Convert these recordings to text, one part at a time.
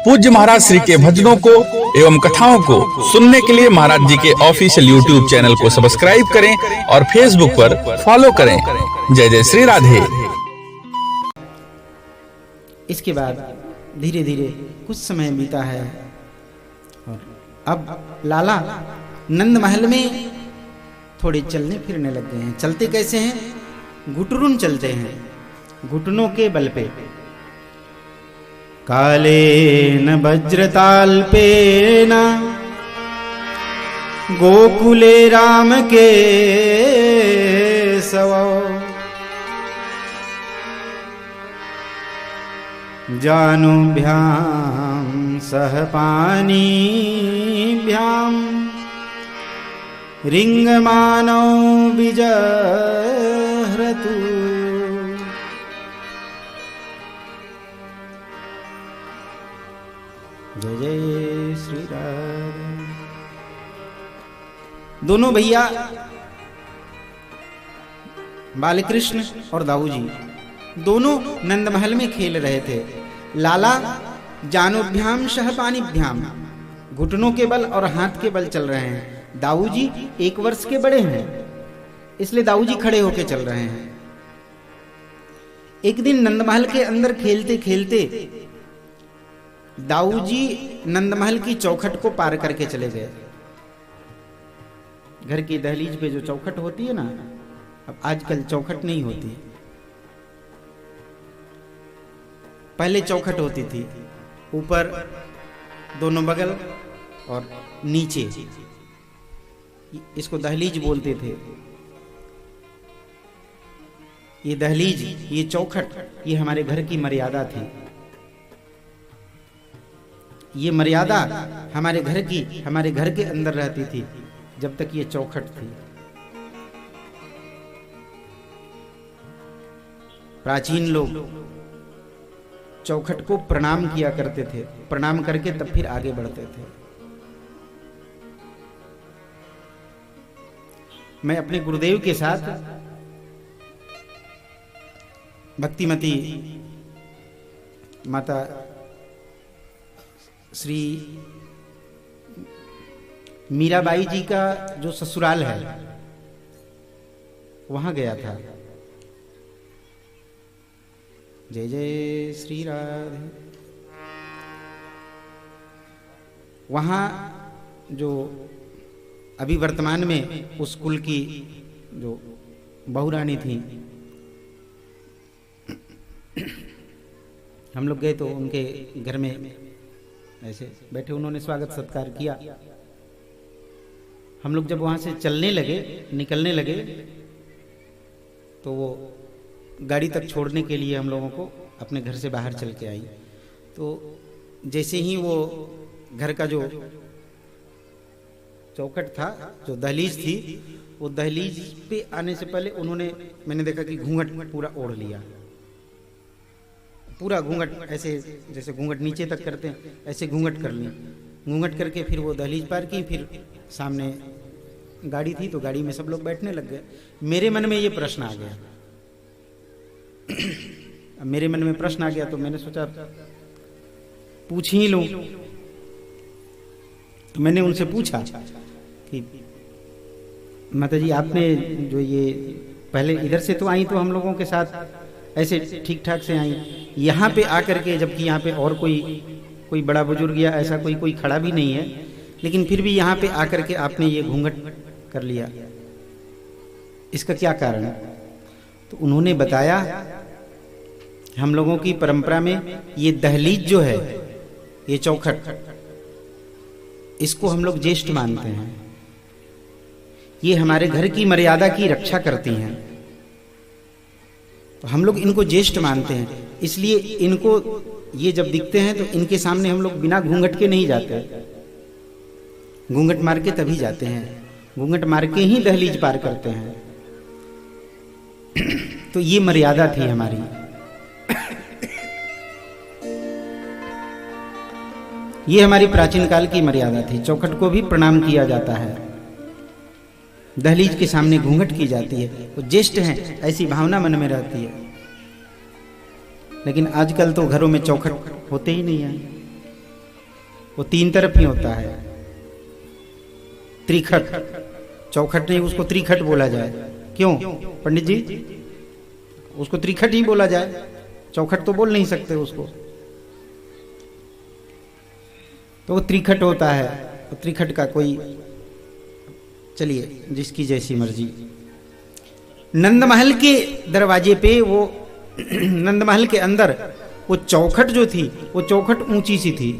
पूज्य महाराज श्री के भजनों को एवं कथाओं को सुनने के लिए महाराज जी के ऑफिशियल यूट्यूब चैनल को सब्सक्राइब करें और फेसबुक पर फॉलो करें। जय जय श्री राधे। इसके बाद धीरे धीरे कुछ समय बीता है और अब लाला नंद महल में थोड़े चलने फिरने लग गए हैं। चलते कैसे हैं? घुटरुन चलते हैं, घुटनों के बल पे। काले न वज्रताल पे न गोकुले राम के सवो जानुभ्याम सह पानीभ्याम रिंगमानो विजहृतु। जय जय श्री राम। दोनों भैया बालकृष्ण और दाऊ जी दोनों नंद महल में खेल रहे थे। लाला जानुभ्याम सह पानीभ्याम, घुटनों के बल और हाथ के बल चल रहे हैं। दाऊ जी 1 वर्ष के बड़े हैं, इसलिए दाऊ जी खड़े होकर चल रहे हैं। एक दिन नंदमहल के अंदर खेलते खेलते दाऊ जी नंदमहल की चौखट को पार करके चले गए। घर की दहलीज पे जो चौखट होती है ना, अब आजकल चौखट नहीं होती, पहले चौखट होती थी, ऊपर दोनों बगल और नीचे, इसको दहलीज बोलते थे। ये दहलीज, ये चौखट, ये हमारे घर की मर्यादा थी। ये मर्यादा हमारे घर के अंदर रहती थी जब तक ये चौखट थी। प्राचीन लोग चौखट को प्रणाम किया करते थे, प्रणाम करके तब फिर आगे बढ़ते थे। मैं अपने गुरुदेव के साथ भक्तिमती माता श्री मीराबाई जी का जो ससुराल है वहां गया था। जय जय श्री राधे। वहां जो अभी वर्तमान में उस कुल की जो बहुरानी थी, हम लोग गए तो उनके घर में ऐसे बैठे, उन्होंने स्वागत सत्कार किया। हम लोग जब वहां से चलने लगे, निकलने लगे, तो वो गाड़ी तक छोड़ने के लिए हम लोगों को अपने घर से बाहर चल के आई। तो जैसे ही वो घर का जो चौखट था, जो दहलीज थी, वो दहलीज पे आने से पहले मैंने देखा कि घूंघट पूरा ओढ़ लिया। पूरा घूंघट ऐसे, जैसे घूंघट नीचे तक करते हैं, ऐसे घूंघट कर ली। घूंघट करके फिर वो दहलीज पार की, फिर सामने गाड़ी थी तो गाड़ी में सब लोग बैठने लग गए। मेरे मन में ये प्रश्न आ गया, मेरे मन में प्रश्न आ गया तो मैंने सोचा पूछ ही लूं। तो मैंने उनसे पूछा कि माता जी, आपने जो ये पहले इधर से तो आई, तो हम लोगों के साथ ऐसे ठीक ठाक से आई, यहाँ पे आकर के, जबकि यहाँ पे और कोई बड़ा बुजुर्ग या ऐसा कोई खड़ा भी नहीं है, लेकिन फिर भी यहाँ पे आकर के आपने ये घूंघट कर लिया, इसका क्या कारण? तो उन्होंने बताया, हम लोगों की परंपरा में ये दहलीज जो है, ये चौखट, इसको हम लोग ज्येष्ठ मानते हैं। ये हमारे घर की मर्यादा की रक्षा करती हैं, तो हम लोग इनको ज्येष्ठ मानते हैं। इसलिए इनको ये जब दिखते हैं तो इनके सामने हम लोग बिना घूंघट के नहीं जाते, घूंघट मार के तभी जाते हैं, घूंघट मार के ही दहलीज पार करते हैं। तो ये मर्यादा थी हमारी। ये हमारी प्राचीन काल की मर्यादा थी। चौखट को भी प्रणाम किया जाता है, दहलीज के सामने घूंघट की जाती है, वो ज्येष्ठ हैं ऐसी भावना मन में रहती है। लेकिन आजकल तो घरों में चौखट होते ही नहीं है। वो 3 तरफ ही होता है। त्रिखट, चौखट नहीं, उसको त्रिखट बोला जाए। क्यों पंडित जी? उसको त्रिखट ही बोला जाए, चौखट तो बोल नहीं सकते उसको। तो वो त्रिखट होता है। तो त्रिखट का कोई, चलिए जिसकी जैसी मर्जी। नंदमहल के दरवाजे पे वो नंदमहल के अंदर वो चौखट जो थी, वो चौखट ऊंची सी थी।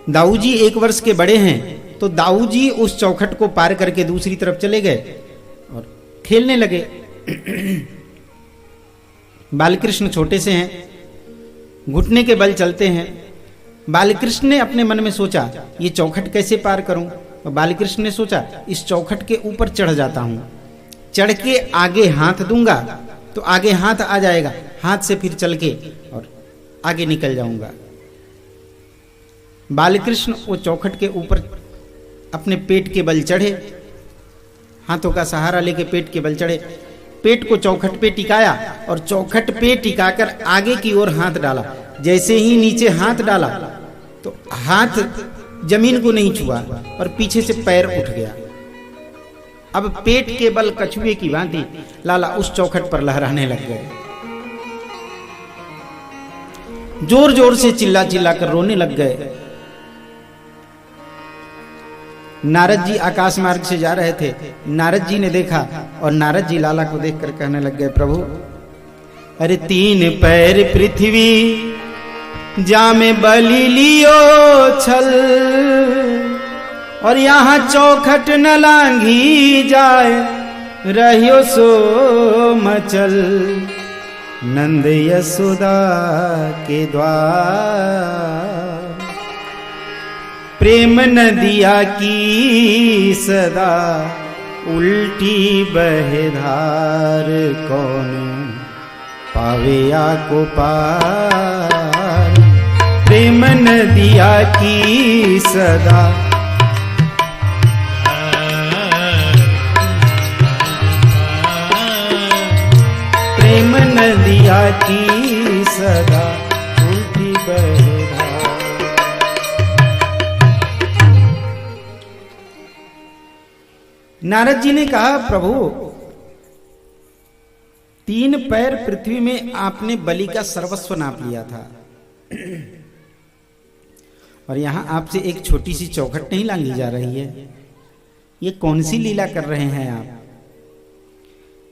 दाऊ जी 1 वर्ष के बड़े हैं, तो दाऊ जी उस चौखट को पार करके दूसरी तरफ चले गए और खेलने लगे। बालकृष्ण छोटे से हैं, घुटने के बल चलते हैं। बालकृष्ण ने अपने मन में सोचा ये चौखट कैसे पार करूं। तो बालकृष्ण ने सोचा इस चौखट के ऊपर चढ़ जाता हूं, चढ़ के आगे हाथ दूंगा तो आगे हाथ आ जाएगा, हाथ से फिर चल के और आगे निकल जाऊंगा। बालकृष्ण वो चौखट के ऊपर अपने पेट के बल चढ़े, हाथों का सहारा लेके पेट के बल चढ़े, पेट को चौखट पे टिकाया और चौखट पे टिकाकर आगे की ओर हाथ डाला। जैसे ही नीचे हाथ डाला तो हाथ जमीन को नहीं छुआ और पीछे से पैर उठ गया। अब पेट के बल कछुए की भांति लाला उस चौखट पर लहराने लग गए। जोर जोर से चिल्ला चिल्ला कर रोने लग गए। नारद जी आकाश मार्ग से जा रहे थे। नारद जी ने देखा और नारद जी लाला को देखकर कहने लग गए, प्रभु अरे 3 पैर पृथ्वी जामे बलि लियो छल, और यहाँ चौखट न लांघी जाए रहियो सो मचल। नंद यशोदा के द्वार प्रेम नदिया की सदा उल्टी बहे धार। कौन पावे को पार, प्रेम नदिया की सदा प्रेम नदिया की सदा उल्टी बहे धार। नारद जी ने कहा, प्रभु 3 पैर पृथ्वी में आपने बलि का सर्वस्व नाप लिया था और यहां आपसे एक छोटी सी चौखट नहीं लांघी जा रही है। ये कौन सी लीला कर रहे हैं आप?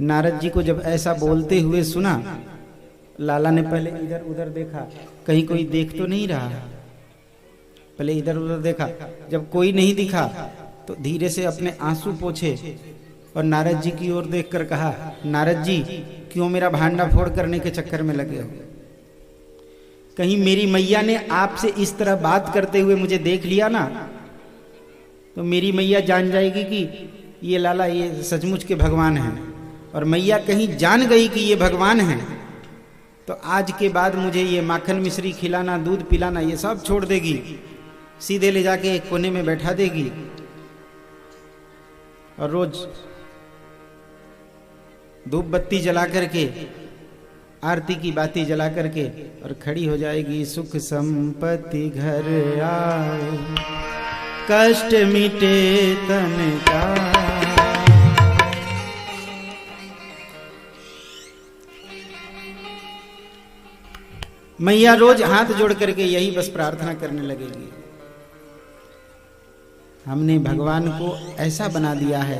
नारद जी को जब ऐसा बोलते हुए सुना, लाला ने पहले इधर उधर देखा, कहीं कोई देख तो नहीं रहा। पहले इधर उधर देखा, जब कोई नहीं दिखा तो धीरे से अपने आंसू पोंछे और नारद जी की ओर देखकर कहा, नारद जी क्यों मेरा भांडा फोड़ करने के चक्कर में लगे हो? कहीं मेरी मैया ने आपसे इस तरह बात करते हुए मुझे देख लिया ना, तो मेरी मैया जान जाएगी कि ये लाला ये सचमुच के भगवान हैं। और मैया कहीं जान गई कि ये भगवान हैं तो आज के बाद मुझे ये माखन मिश्री खिलाना, दूध पिलाना, ये सब छोड़ देगी, सीधे ले जाके एक कोने में बैठा देगी और रोज धूप बत्ती जला करके, आरती की बाती जला करके और खड़ी हो जाएगी, सुख संपत्ति घर आए, कष्ट मिटे तन का। मैया रोज हाथ जोड़ करके यही बस प्रार्थना करने लगेगी। हमने भगवान को ऐसा बना दिया है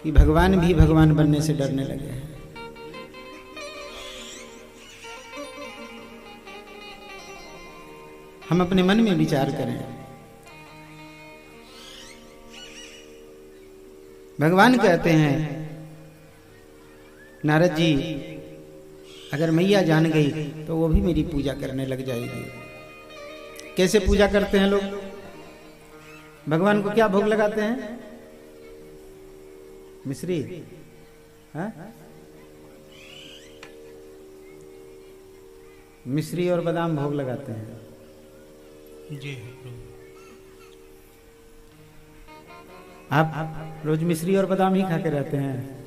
कि भगवान भी भगवान बनने से डरने लगे हैं। हम अपने मन में विचार करें, भगवान कहते हैं नारद जी, अगर मैया जान गई तो वो भी मेरी पूजा करने लग जाएगी। कैसे पूजा करते हैं लोग? भगवान को क्या भोग लगाते हैं? मिश्री, हाँ? मिश्री और बादाम भोग लगाते हैं जी। आप रोज मिश्री और बादाम ही खाते रहते हैं?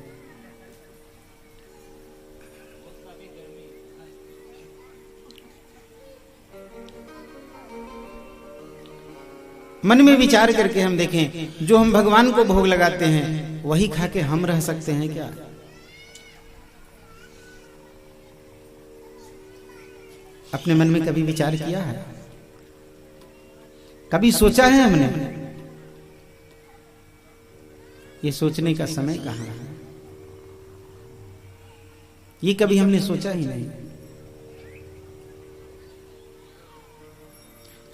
मन में विचार करके हम देखें, जो हम भगवान को भोग लगाते हैं वही खा के हम रह सकते हैं क्या? अपने मन में कभी विचार किया है? कभी सोचा है हमने? ये सोचने का समय कहां है? ये कभी हमने सोचा ही नहीं।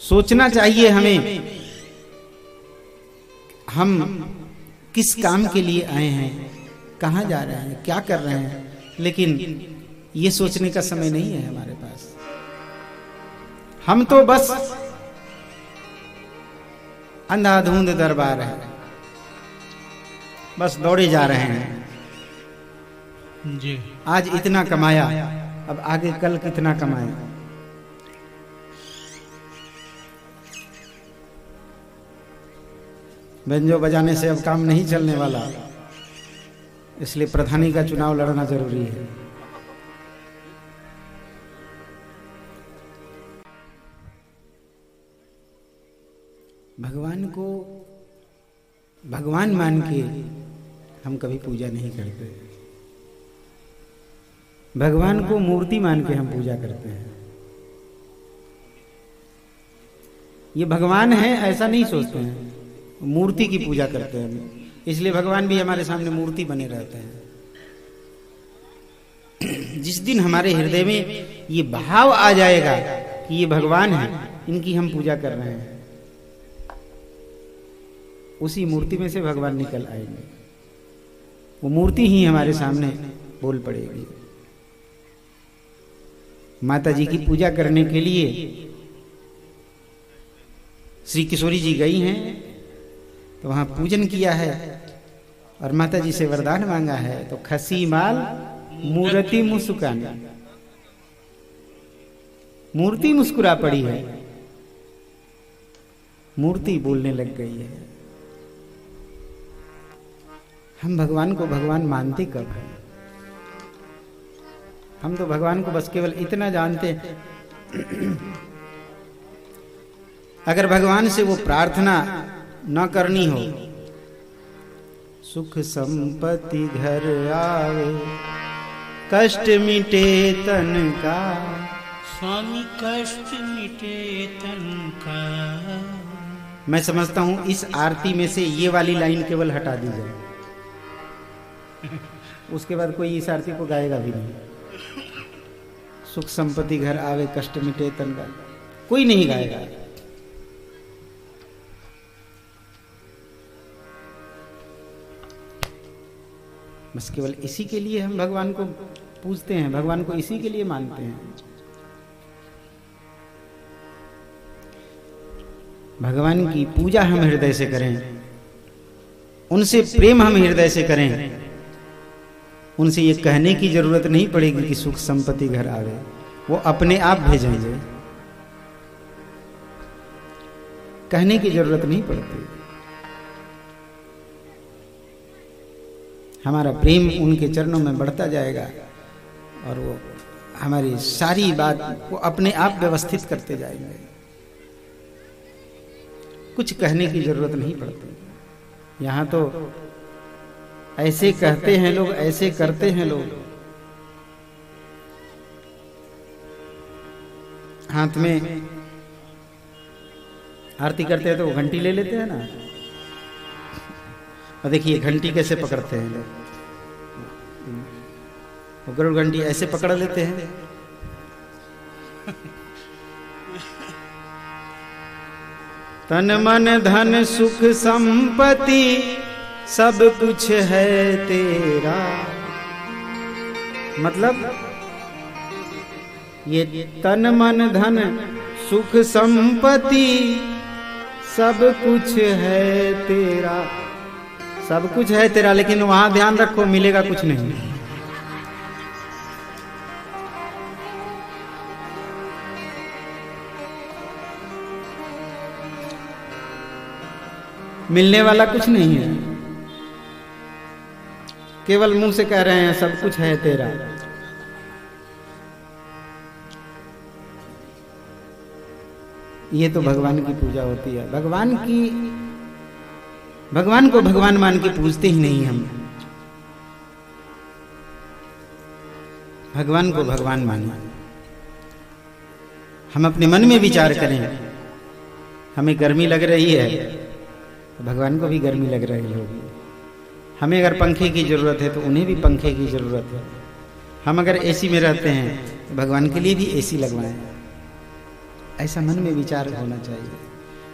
सोचना चाहिए हमें, हम किस काम के लिए आए हैं, कहां जा रहे हैं, क्या कर रहे हैं, लेकिन ये सोचने का समय नहीं है हमारे पास। हम तो बस अंधाधुंध दरबार है, बस दौड़े जा रहे हैं। जी। आज इतना कमाया, अब आगे कल कितना कमाए। बेंजो बजाने से अब काम नहीं चलने वाला, इसलिए प्रधानी का चुनाव लड़ना जरूरी है। भगवान को भगवान मान के हम कभी पूजा नहीं करते। भगवान को मूर्ति मान के हम पूजा करते हैं। ये भगवान है ऐसा नहीं सोचते हैं, मूर्ति की पूजा करते हैं। इसलिए भगवान भी हमारे सामने मूर्ति बने रहते हैं। जिस दिन हमारे हृदय में ये भाव आ जाएगा कि ये भगवान है, इनकी हम पूजा कर रहे हैं, उसी मूर्ति में से भगवान निकल आएंगे। वो मूर्ति ही हमारे सामने बोल पड़ेगी। माता जी की पूजा करने के लिए श्री किशोरी जी गई हैं, तो वहां पूजन किया है और माता जी से वरदान मांगा है। तो खसी माल मूर्ति मुस्कान, मूर्ति मुस्कुरा पड़ी है, मूर्ति बोलने लग गई है। हम भगवान को भगवान मानते कब है? हम तो भगवान को बस केवल इतना जानते हैं, अगर भगवान से वो प्रार्थना न करनी हो, सुख संपत्ति घर आवे, कष्ट मिटे तन का, स्वामी कष्ट मिटे तन का। मैं समझता हूं इस आरती में से ये वाली लाइन केवल हटा दी जाए, उसके बाद कोई इस आरती को गाएगा भी नहीं। सुख संपत्ति घर आवे, कष्ट मिटे तन का, कोई नहीं गाएगा। बस केवल इसी के लिए हम भगवान को पूजते हैं, भगवान को इसी के लिए मानते हैं। भगवान की पूजा हम हृदय से करें, उनसे प्रेम हम हृदय से करें। उनसे ये कहने की जरूरत नहीं पड़ेगी कि सुख संपत्ति घर आवे, वो अपने आप भेजेंगे। कहने की जरूरत नहीं पड़ती। हमारा प्रेम उनके चरणों में बढ़ता जाएगा और वो हमारी सारी बात वो अपने आप व्यवस्थित करते जाएंगे। कुछ कहने की जरूरत नहीं पड़ती। यहाँ तो ऐसे कहते हैं लोग, ऐसे करते हैं लोग। हाथ में आरती करते हैं तो वो घंटी ले लेते हैं ना, और देखिए घंटी कैसे पकड़ते हैं लोग। वो गरुड़ घंटी ऐसे पकड़ लेते हैं। तन मन धन सुख संपत्ति सब कुछ है तेरा। मतलब ये तन मन धन सुख संपत्ति सब कुछ है तेरा, सब कुछ है तेरा, लेकिन वहां ध्यान रखो मिलेगा कुछ नहीं। मिलने वाला कुछ नहीं है। केवल मुंह से कह रहे हैं सब कुछ है तेरा। ये तो भगवान की पूजा होती है। भगवान को भगवान मान के पूजते ही नहीं हम। भगवान को भगवान माने। हम अपने मन में विचार करें, हमें गर्मी लग रही है तो भगवान को भी गर्मी लग रही होगी। हमें अगर पंखे की जरूरत है तो उन्हें भी पंखे की जरूरत है। हम अगर एसी में रहते हैं तो भगवान के लिए भी एसी लगवाएं। ऐसा मन में विचार होना चाहिए।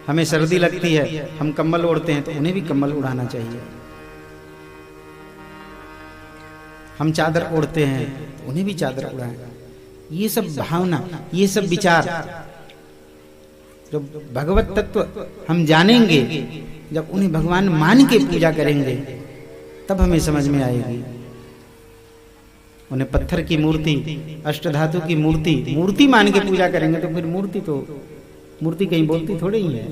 हमें सर्दी लगती है, हम कंबल ओढ़ते हैं तो उन्हें भी कंबल उड़ाना चाहिए। हम चादर ओढ़ते हैं तो उन्हें भी चादर उड़ाएं। ये सब भावना, ये सब विचार, जब भगवत तत्व हम जानेंगे, जब उन्हें भगवान मान के पूजा करेंगे, तब हमें समझ में आएगी। उन्हें पत्थर की मूर्ति, अष्टधातु की मूर्ति मान के पूजा करेंगे तो फिर मूर्ति कहीं बोलती थोड़ी ही है।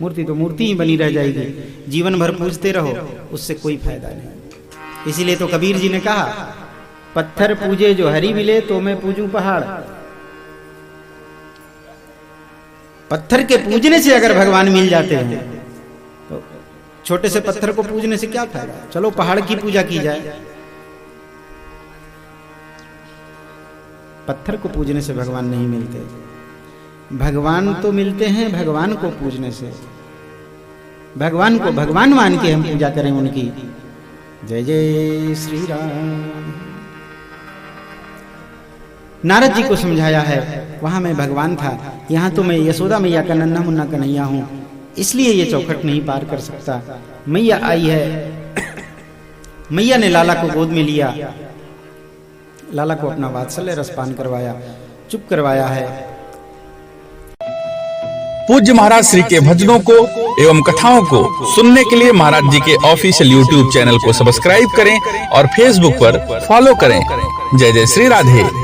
मूर्ति तो मूर्ति ही बनी रह जाएगी। जीवन भर पूजते रहो, उससे कोई फायदा नहीं। इसीलिए तो कबीर जी ने कहा, पत्थर पूजे जो हरि मिले तो मैं पूजूं पहाड़। पत्थर के पूजने से अगर भगवान मिल जाते हैं तो छोटे से पत्थर को पूजने से क्या फायदा। चलो पहाड़ की पूजा की जाए। पत्थर को पूजने से भगवान नहीं मिलते। भगवान तो मिलते हैं भगवान को पूजने से। भगवान को भगवान मान के हम पूजा करें उनकी। जय जय श्री राम। नारद जी को समझाया है, वहां मैं भगवान था, यहां तो मैं यशोदा मैया का नन्हा मुन्ना कन्हैया हूं, इसलिए ये चौखट नहीं पार कर सकता। मैया आई है, मैया ने लाला को गोद में लिया, लाला को अपना वात्सल्य रसपान करवाया, चुप करवाया है। पूज्य महाराज श्री के भजनों को एवं कथाओं को सुनने के लिए महाराज जी के ऑफिशियल यूट्यूब चैनल को सब्सक्राइब करें और फेसबुक पर फॉलो करें। जय जय श्री राधे।